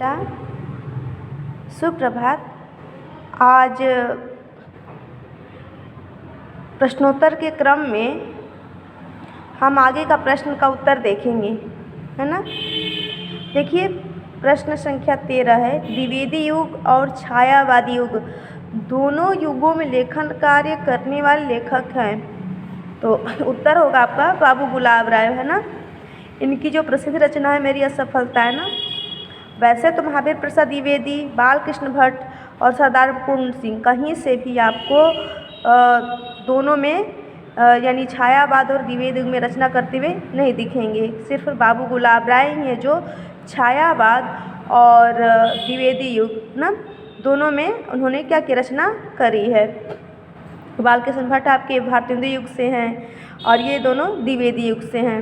बेटा सुप्रभात। आज प्रश्नोत्तर के क्रम में हम आगे का प्रश्न का उत्तर देखेंगे, है ना। देखिए, प्रश्न संख्या 13 है, द्विवेदी युग और छायावादी युग दोनों युगों में लेखन कार्य करने वाले लेखक हैं। तो उत्तर होगा आपका बाबू गुलाब राय, है ना। इनकी जो प्रसिद्ध रचना है मेरी असफलता, है ना। वैसे तो महावीर प्रसाद द्विवेदी, बालकृष्ण भट्ट और सरदार पूर्ण सिंह कहीं से भी आपको दोनों में यानी छायावाद और द्विवेदी युग में रचना करते हुए नहीं दिखेंगे। सिर्फ बाबू गुलाब राय ही हैं जो छायावाद और द्विवेदी युग ना दोनों में उन्होंने क्या की रचना करी है। बालकृष्ण भट्ट आपके भारतेंदु युग से हैं और ये दोनों द्विवेदी युग से हैं।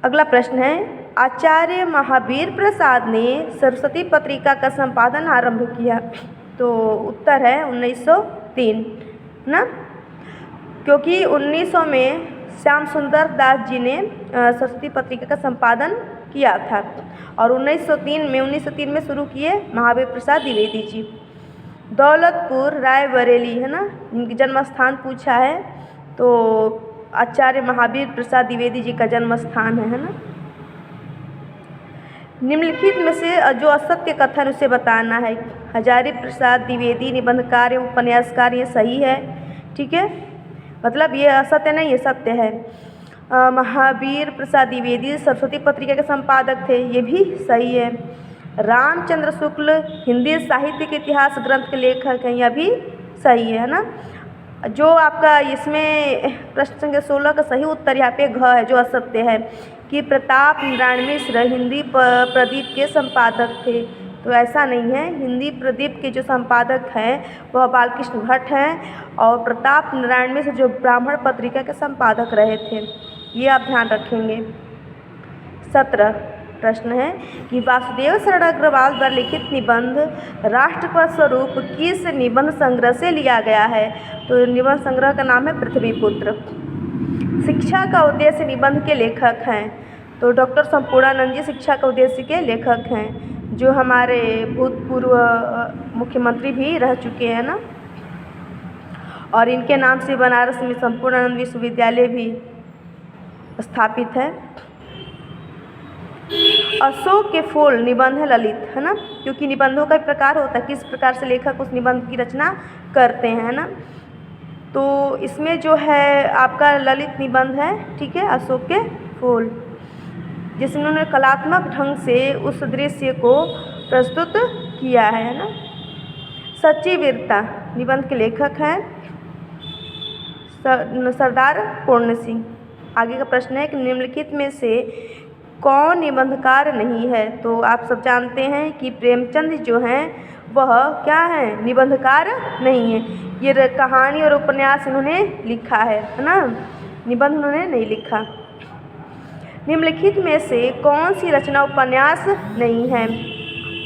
अगला प्रश्न है, आचार्य महावीर प्रसाद ने सरस्वती पत्रिका का संपादन आरंभ किया। तो उत्तर है 1903 ना, क्योंकि 1900 में श्याम सुंदर दास जी ने सरस्वती पत्रिका का संपादन किया था और 1903 में शुरू किए महावीर प्रसाद द्विवेदी जी। दौलतपुर रायबरेली, है ना, इनकी जन्म स्थान पूछा है। तो आचार्य महावीर प्रसाद द्विवेदी जी का जन्म स्थान है ना। निम्नलिखित में से जो असत्य कथन उसे बताना है। हजारी प्रसाद द्विवेदी निबंधकार एवं उपन्यासकार, ये सही है, ठीक है, मतलब ये असत्य नहीं, ये सत्य है। महावीर प्रसाद द्विवेदी सरस्वती पत्रिका के संपादक थे, ये भी सही है। रामचंद्र शुक्ल हिंदी साहित्य के इतिहास ग्रंथ के लेखक हैं, यह भी सही है ना। जो आपका इसमें प्रश्न संख्या 16 का सही उत्तर यहाँ पे घ है, जो असत्य है कि प्रताप नारायण मिश्र हिंदी प्रदीप के संपादक थे। तो ऐसा नहीं है, हिंदी प्रदीप के जो संपादक हैं वह बालकृष्ण भट्ट हैं और प्रताप नारायण मिश्र जो ब्राह्मण पत्रिका के संपादक रहे थे, ये आप ध्यान रखेंगे। 17 प्रश्न है कि वासुदेव शरण अग्रवाल द्वारा लिखित निबंध राष्ट्र का स्वरूप किस निबंध संग्रह से लिया गया है। तो निबंध संग्रह का नाम है पृथ्वीपुत्र। शिक्षा का उद्देश्य निबंध के लेखक हैं। तो डॉक्टर संपूर्णानंद जी शिक्षा का उद्देश्य के लेखक हैं, जो हमारे भूतपूर्व मुख्यमंत्री भी रह चुके हैं ना, और इनके नाम से बनारस में संपूर्णानंद विश्वविद्यालय भी स्थापित है। अशोक के फूल निबंध है ललित, है ना, क्योंकि निबंधों का प्रकार होता है किस प्रकार से लेखक उस निबंध की रचना करते हैं ना। तो इसमें जो है आपका ललित निबंध है, ठीक है, अशोक के फूल, जिसमें उन्होंने कलात्मक ढंग से उस दृश्य को प्रस्तुत किया है ना। सच्ची वीरता निबंध के लेखक हैं सरदार पूर्ण सिंह। आगे का प्रश्न है कि निम्नलिखित में से कौन निबंधकार नहीं है। तो आप सब जानते हैं कि प्रेमचंद जो हैं वह क्या है, निबंधकार नहीं है। ये कहानी और उपन्यास इन्होंने लिखा है ना, निबंध उन्होंने नहीं लिखा। निम्नलिखित में से कौन सी रचना उपन्यास नहीं है।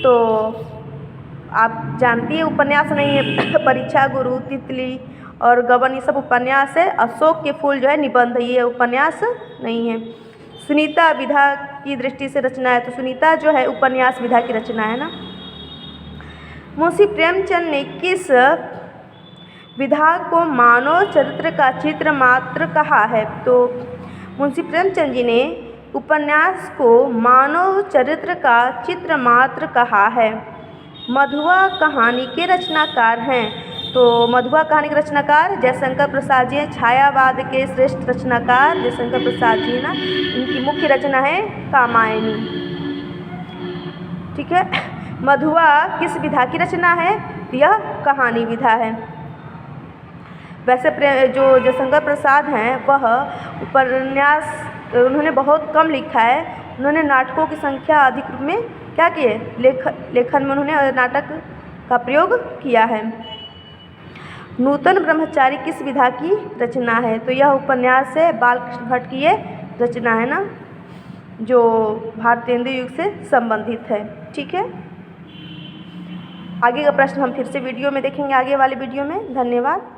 तो आप जानती है उपन्यास नहीं है, परीक्षा गुरु, तितली और गबन, ये सब उपन्यास है। अशोक के फूल जो है निबंध, ये उपन्यास नहीं है। सुनीता विधा की दृष्टि से रचना है, तो सुनीता जो है उपन्यास विधा की रचना है ना। मुंशी प्रेमचंद ने किस विधा को मानव चरित्र का चित्र मात्र कहा है। तो मुंशी प्रेमचंद जी ने उपन्यास को मानव चरित्र का चित्र मात्र कहा है। मधुआ कहानी के रचनाकार हैं। तो मधुआ कहानी के रचनाकार जयशंकर प्रसाद जी हैं। छायावाद के श्रेष्ठ रचनाकार जयशंकर प्रसाद जी ना, इनकी मुख्य रचना है कामायनी, ठीक है। मधुआ किस विधा की रचना है, यह कहानी विधा है। वैसे जो जयशंकर प्रसाद हैं वह उपन्यास उन्होंने बहुत कम लिखा है। उन्होंने नाटकों की संख्या अधिक रूप में क्या किए, लेखन में उन्होंने नाटक का प्रयोग किया है। नूतन ब्रह्मचारी किस विधा की रचना है। तो यह उपन्यास है बालकृष्ण भट्ट की ये रचना है ना, जो भारतेंदु युग से संबंधित है, ठीक है। आगे का प्रश्न हम फिर से वीडियो में देखेंगे, आगे वाले वीडियो में। धन्यवाद।